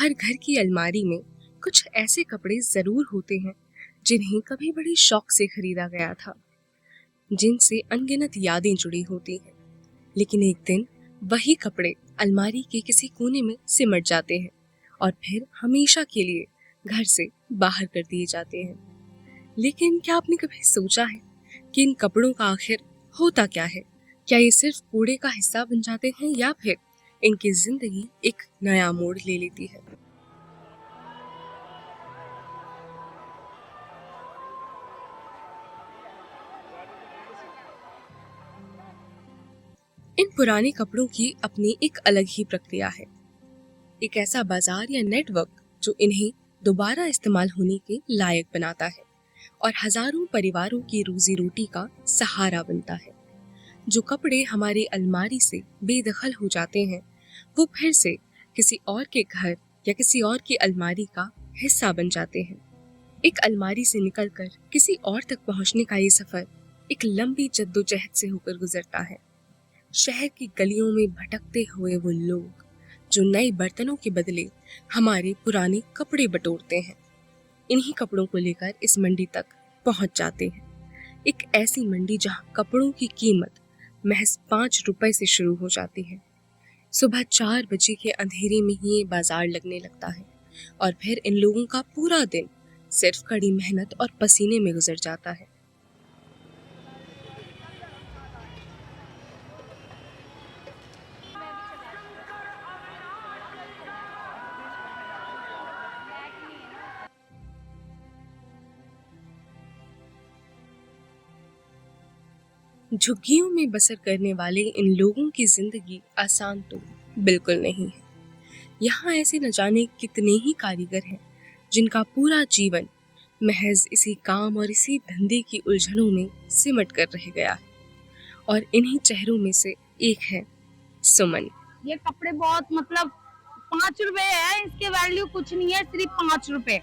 हर घर की अलमारी में कुछ ऐसे कपड़े जरूर होते हैं जिन्हें कभी बड़ी शौक से खरीदा गया था, जिनसे अनगिनत यादें जुड़ी होती हैं। लेकिन एक दिन वही कपड़े अलमारी के किसी कोने में सिमट जाते हैं और फिर हमेशा के लिए घर से बाहर कर दिए जाते हैं। लेकिन क्या आपने कभी सोचा है कि इन कपड़ों का आखिर होता क्या है? क्या ये सिर्फ कूड़े का हिस्सा बन जाते हैं या फिर इनकी जिंदगी एक नया मोड़ ले लेती है? इन पुराने कपड़ों की अपनी एक अलग ही प्रक्रिया है, एक ऐसा बाजार या नेटवर्क जो इन्हें दोबारा इस्तेमाल होने के लायक बनाता है और हजारों परिवारों की रोजी रोटी का सहारा बनता है। जो कपड़े हमारी अलमारी से बेदखल हो जाते हैं, वो फिर से किसी और के घर या किसी और की अलमारी का हिस्सा बन जाते हैं। एक अलमारी से निकलकर किसी और तक पहुंचने का ये सफर एक लंबी जद्दोजहद से होकर गुजरता है। शहर की गलियों में भटकते हुए वो लोग जो नए बर्तनों के बदले हमारे पुराने कपड़े बटोरते हैं, इन्हीं कपड़ों को लेकर इस मंडी तक पहुंच जाते हैं। एक ऐसी मंडी जहां कपड़ों की कीमत महज 5 रुपए से शुरू हो जाती है। सुबह 4 बजे के अंधेरे में ही ये बाजार लगने लगता है और फिर इन लोगों का पूरा दिन सिर्फ कड़ी मेहनत और पसीने में गुजर जाता है। झुग्गियों में बसर करने वाले इन लोगों की जिंदगी आसान तो बिल्कुल नहीं है। यहाँ ऐसे न जाने कितने ही कारीगर हैं जिनका पूरा जीवन महज इसी काम और इसी धंधे की उलझनों में सिमट कर रह गया है। और इन्हीं चेहरों में से एक है सुमन। ये कपड़े बहुत 5 रुपए है, इसके वैल्यू कुछ नहीं है, सिर्फ 5 रुपए।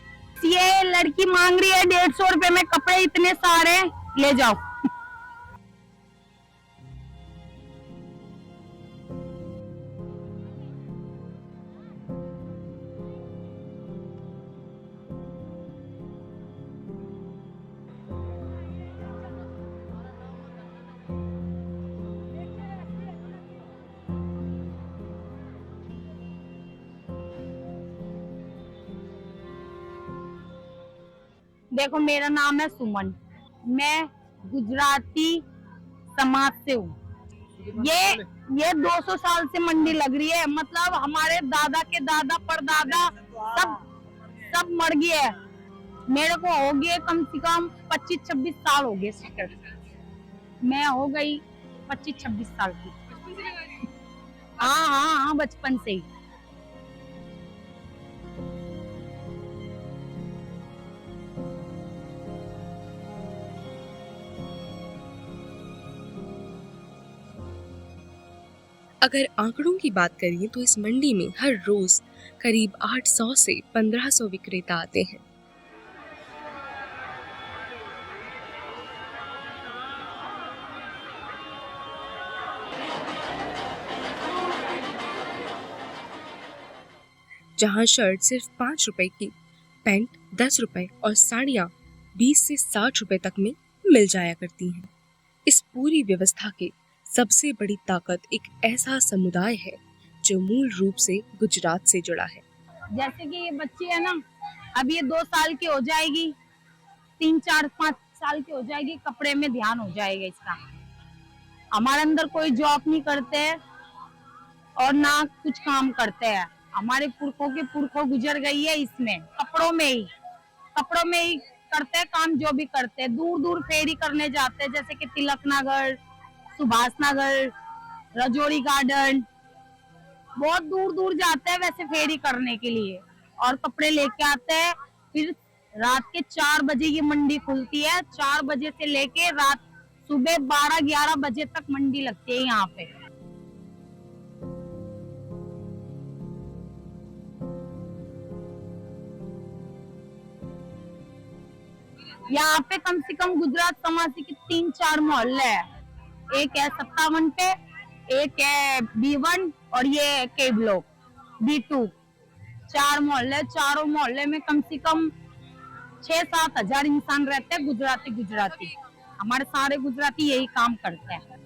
ये लड़की मांग रही है 150 रुपए में कपड़े इतने सारे, ले जाओ। देखो, मेरा नाम है सुमन, मैं गुजराती समाज से हूँ। ये 200 साल से मंडी लग रही है, मतलब हमारे दादा के दादा परदादा सब सब मर गए है। मेरे को हो गए कम से कम 25-26 साल हो गए। मैं हो गई 25-26 साल की। हाँ हाँ हाँ, बचपन से ही। अगर आंकड़ों की बात करें तो इस मंडी में हर रोज करीब 800 से 1500 विक्रेता आते हैं। जहां शर्ट सिर्फ 5 रुपए की, पैंट 10 रुपए और साड़ियां 20 से 60 रुपए तक में मिल जाया करती हैं। इस पूरी व्यवस्था के सबसे बड़ी ताकत एक ऐसा समुदाय है जो मूल रूप से गुजरात से जुड़ा है। जैसे कि ये बच्ची है ना, अब ये 2 साल की हो जाएगी, 3-4-5 साल की हो जाएगी, कपड़े में ध्यान हो जाएगा इसका। हमारे अंदर कोई जॉब नहीं करते हैं और ना कुछ काम करते हैं। हमारे पुरखों के पुरखों गुजर गई है इसमें, कपड़ों में ही करते हैं काम, जो भी करते हैं। दूर दूर फेरी करने जाते हैं, जैसे कि तिलक नगर, सुभाष नगर, रजौरी गार्डन, बहुत दूर दूर जाते हैं वैसे फेरी करने के लिए और कपड़े लेके आते हैं। फिर रात के 4 बजे ये मंडी खुलती है, 4 बजे से लेके रात सुबह 12-11 बजे तक मंडी लगती है यहाँ पे। यहाँ पे कम से कम गुजरात समाज के 3-4 मोहल्ले है। एक है 57 पे, एक है B1 और ये के ब्लॉक B2। 4 मोहल्ले, चारों मोहल्ले में कम से कम 6-7 हजार इंसान रहते हैं, गुजराती। हमारे सारे गुजराती यही काम करते हैं।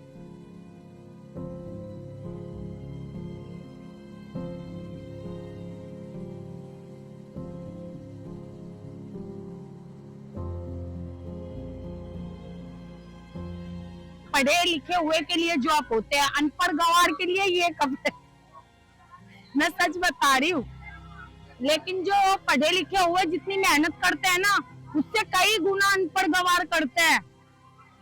पढ़े लिखे हुए के लिए जॉब होते हैं, अनपढ़ गंवार के लिए ये कपड़े। मैं सच बता रही हूँ। लेकिन जो पढ़े लिखे हुए जितनी मेहनत करते हैं ना, उससे कई गुना अनपढ़ गंवार करते हैं।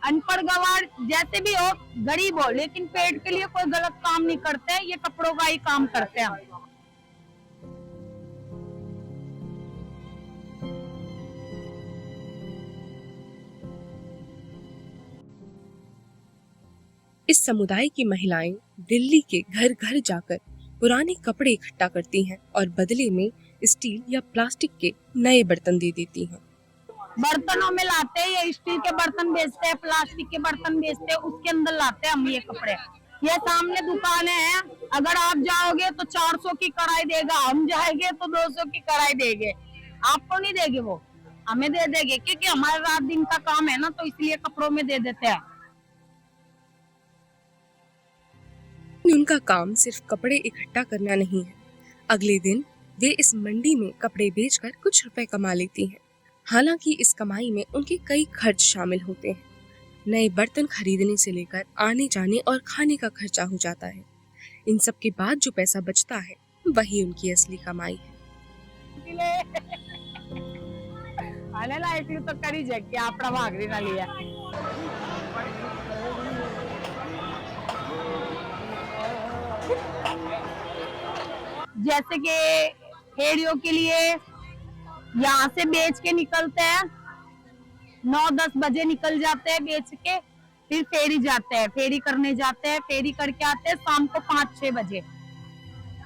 अनपढ़ गंवार जैसे भी हो, गरीब हो, लेकिन पेट के लिए कोई गलत काम नहीं करते, ये कपड़ों का ही काम करते हैं। इस समुदाय की महिलाएं दिल्ली के घर घर जाकर पुराने कपड़े इकट्ठा करती हैं और बदले में स्टील या प्लास्टिक के नए बर्तन दे देती हैं। बर्तनों में लाते हैं, ये स्टील के बर्तन बेचते हैं, प्लास्टिक के बर्तन बेचते हैं, उसके अंदर लाते हैं हम ये कपड़े। ये सामने दुकानें हैं, अगर आप जाओगे तो 400 की कढ़ाई देगा, हम जाएंगे तो 200 की कढ़ाई देंगे। आपको नहीं देंगे, वो हमें दे देंगे, क्योंकि हमारा रात दिन का काम है ना, तो इसलिए कपड़ों में दे देते हैं। उनका काम सिर्फ कपड़े इकट्ठा करना नहीं है। अगले दिन वे इस मंडी में कपड़े बेचकर कुछ रुपए कमा लेती हैं। हालांकि इस कमाई में उनके कई खर्च शामिल होते हैं। नए बर्तन खरीदने से लेकर आने जाने और खाने का खर्चा हो जाता है। इन सब के बाद जो पैसा बचता है वही उनकी असली कमाई है। तो करी जग आपड़ा भागरी ना लिया। जैसे कि फेरियों के लिए यहाँ से बेच के निकलते हैं, 9-10 बजे निकल जाते हैं बेच के, फिर फेरी जाते हैं, फेरी करने जाते हैं, फेरी करके आते हैं शाम को 5-6 बजे।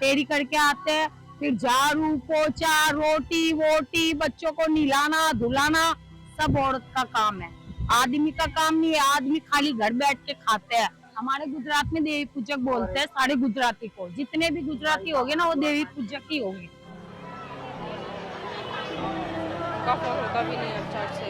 फेरी करके आते हैं, फिर झाड़ू पोछा, रोटी वोटी, बच्चों को नहलाना धुलाना सब औरत का काम है, आदमी का काम नहीं है। आदमी खाली घर बैठ के खाते हैं। हमारे गुजरात में देवी पूजक बोलते हैं सारे गुजराती को। जितने भी गुजराती होंगे ना, वो देवी पूजक ही होंगे। कभी नहीं अच्छा से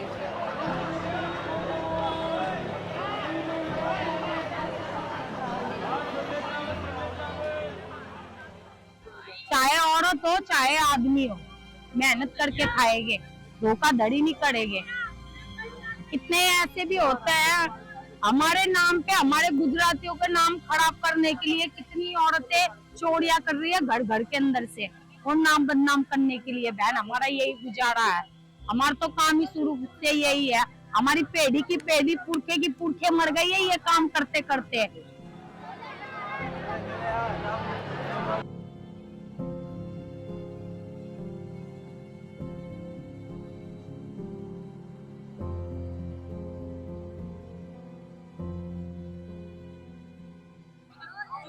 चाहे औरत हो चाहे आदमी हो, मेहनत करके खाएंगे, धोखाधड़ी नहीं करेंगे। कितने ऐसे भी होते हैं हमारे नाम पे, हमारे गुजरातियों का नाम खराब करने के लिए कितनी औरतें चोरियां कर रही है घर घर के अंदर से, और नाम बदनाम करने के लिए। बहन, हमारा यही गुजारा है, हमारा तो काम ही शुरू से यही है। हमारी पीढ़ी की पीढ़ी, पुरखे की पुरखे मर गई है ये काम करते करते।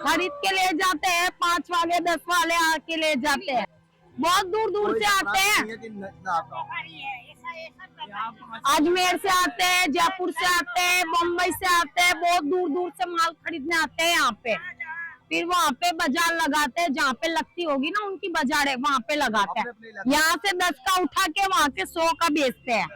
खरीद के ले जाते हैं, 5 वाले 10 वाले आके ले जाते हैं। बहुत दूर दूर से आते हैं, अजमेर से आते हैं, जयपुर से आते हैं, मुंबई से आते हैं, बहुत दूर दूर से माल खरीदने आते हैं यहाँ पे। फिर वहाँ पे बाजार लगाते हैं, जहाँ पे लगती होगी ना उनकी बाजार है, वहाँ पे लगाते हैं। यहाँ से 10 का उठा के वहाँ से 100 का बेचते हैं।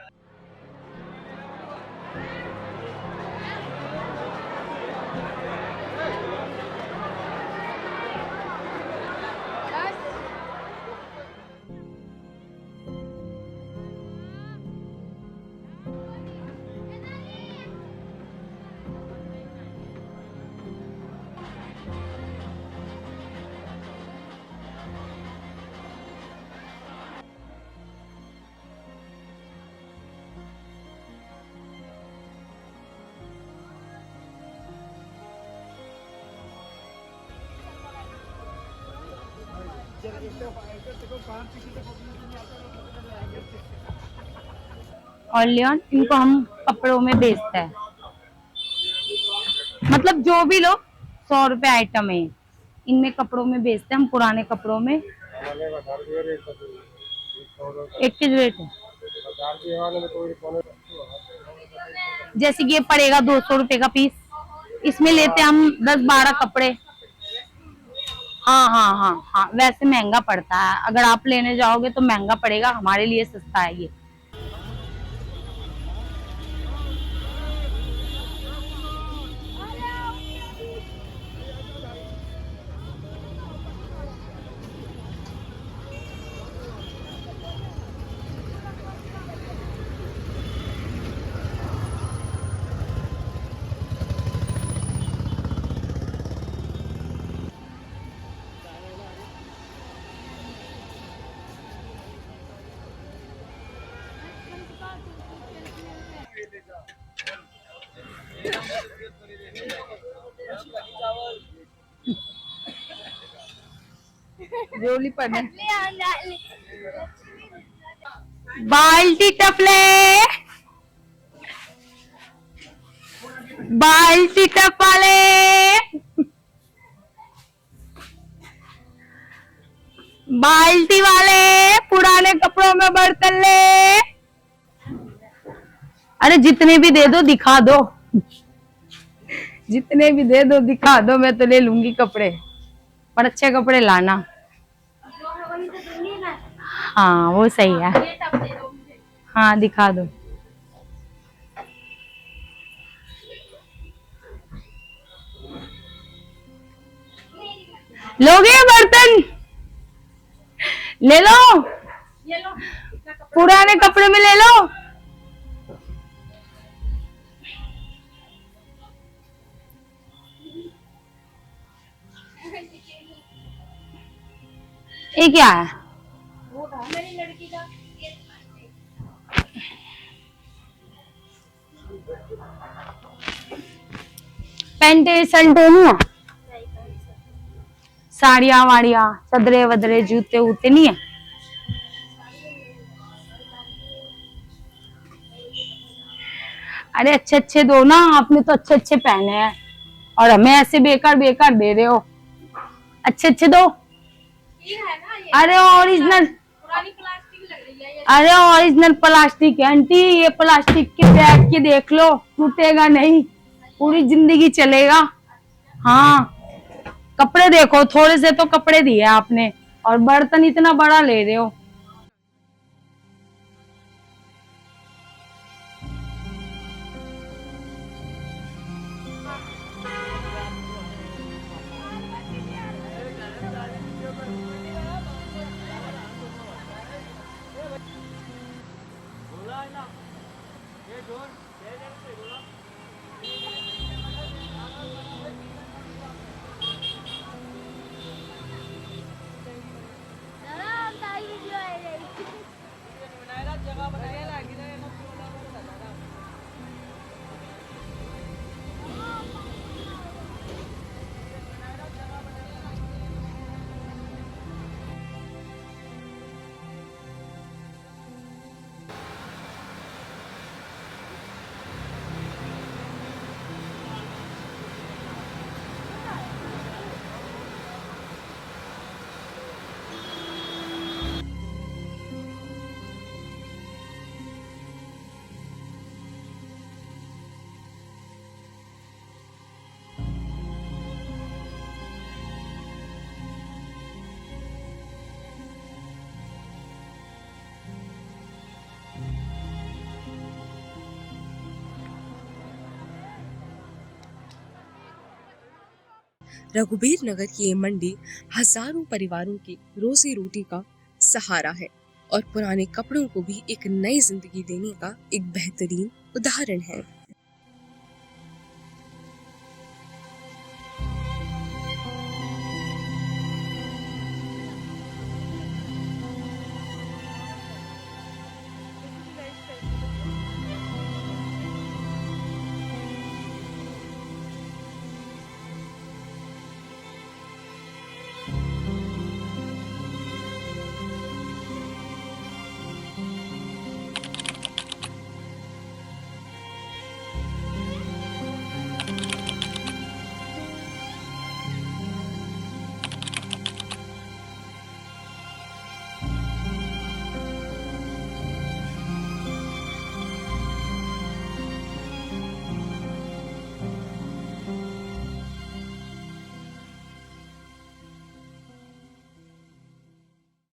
और लियोन इनको हम कपड़ों में बेचते हैं, मतलब जो भी लो 100 रुपए आइटम है, इनमें कपड़ों में बेचते हैं हम, पुराने कपड़ों में। एक के रेट है, जैसे कि ये पड़ेगा 200 रुपए का पीस। इसमें लेते हैं हम 10-12 कपड़े, हाँ हाँ हाँ हाँ, वैसे महंगा पड़ता है, अगर आप लेने जाओगे तो महंगा पड़ेगा, हमारे लिए सस्ता है ये। जोली पड़ने बाल्टी टपले, बाल्टी टपाले, बाल्टी वाले पुराने कपड़ों में बर्तन ले। अरे जितने भी दे दो दिखा दो, जितने भी दे दो दिखा दो, मैं तो ले लूंगी कपड़े, पर अच्छे कपड़े लाना। हाँ वो सही है, हाँ दिखा दो। लोगे बर्तन ले लो, पुराने कपड़े में ले लो। ये क्या है? पैंटे शर्टे नहीं है, साड़ियाँ वाड़िया चदरे वदरे जूते वूते नहीं है? अरे अच्छे अच्छे दो ना, आपने तो अच्छे अच्छे पहने हैं और हमें ऐसे बेकार बेकार दे रहे हो। अच्छे अच्छे दो। अरे ओरिजिनल, अरे ओरिजिनल प्लास्टिक है आंटी, ये प्लास्टिक के बैग के देख लो, टूटेगा नहीं, पूरी जिंदगी चलेगा। हाँ कपड़े देखो, थोड़े से तो कपड़े दिए आपने और बर्तन इतना बड़ा ले रहे हो। रघुबीर नगर की ये मंडी हजारों परिवारों की रोजी रोटी का सहारा है और पुराने कपड़ों को भी एक नई जिंदगी देने का एक बेहतरीन उदाहरण है।